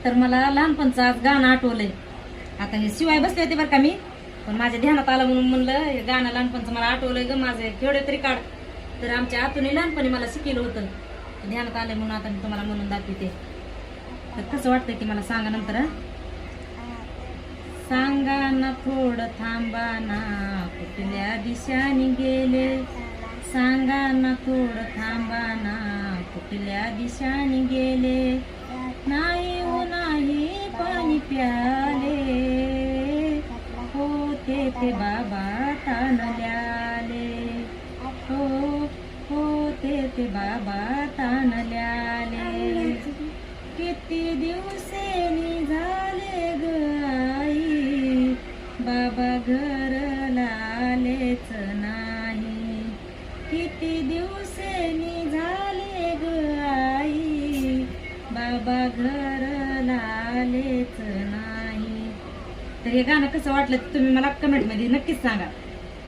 तर मला लहानपणचं आज गाणं आठवलंय. आता हे शिवाय बसले होते बरं का मी, पण माझ्या ध्यानात आलं म्हणून म्हणलं हे गाणं लहानपणचं मला आठवलंय ग. माझं केवढे तरी काढ. तर आमच्या आतूनही लहानपणी मला शिकलं होतं, ध्यानात आलंय म्हणून आता मी तुम्हाला म्हणून दाखवते. तर कसं वाटतंय की मला सांगा नंतर. सांगा ना थोडं थांबा ना, कुठल्या दिशाने गेले. सांगा ना थोडं थांबा ना, कुठल्या दिशाने गेले. नाही हो नाही पाणी प्याले, होते ते बाबा ताणल्याले. होते ते बाबा ताणल्याले. किती दिवसेनी झाले ग आई, बाबा घरला आलेच नाही. किती दिवसेनी झाले ग आई, बाबा घरला आलेच नाही. तर हे गाणं कसं वाटलं तुम्ही मला कमेंट मध्ये नक्कीच सांगा.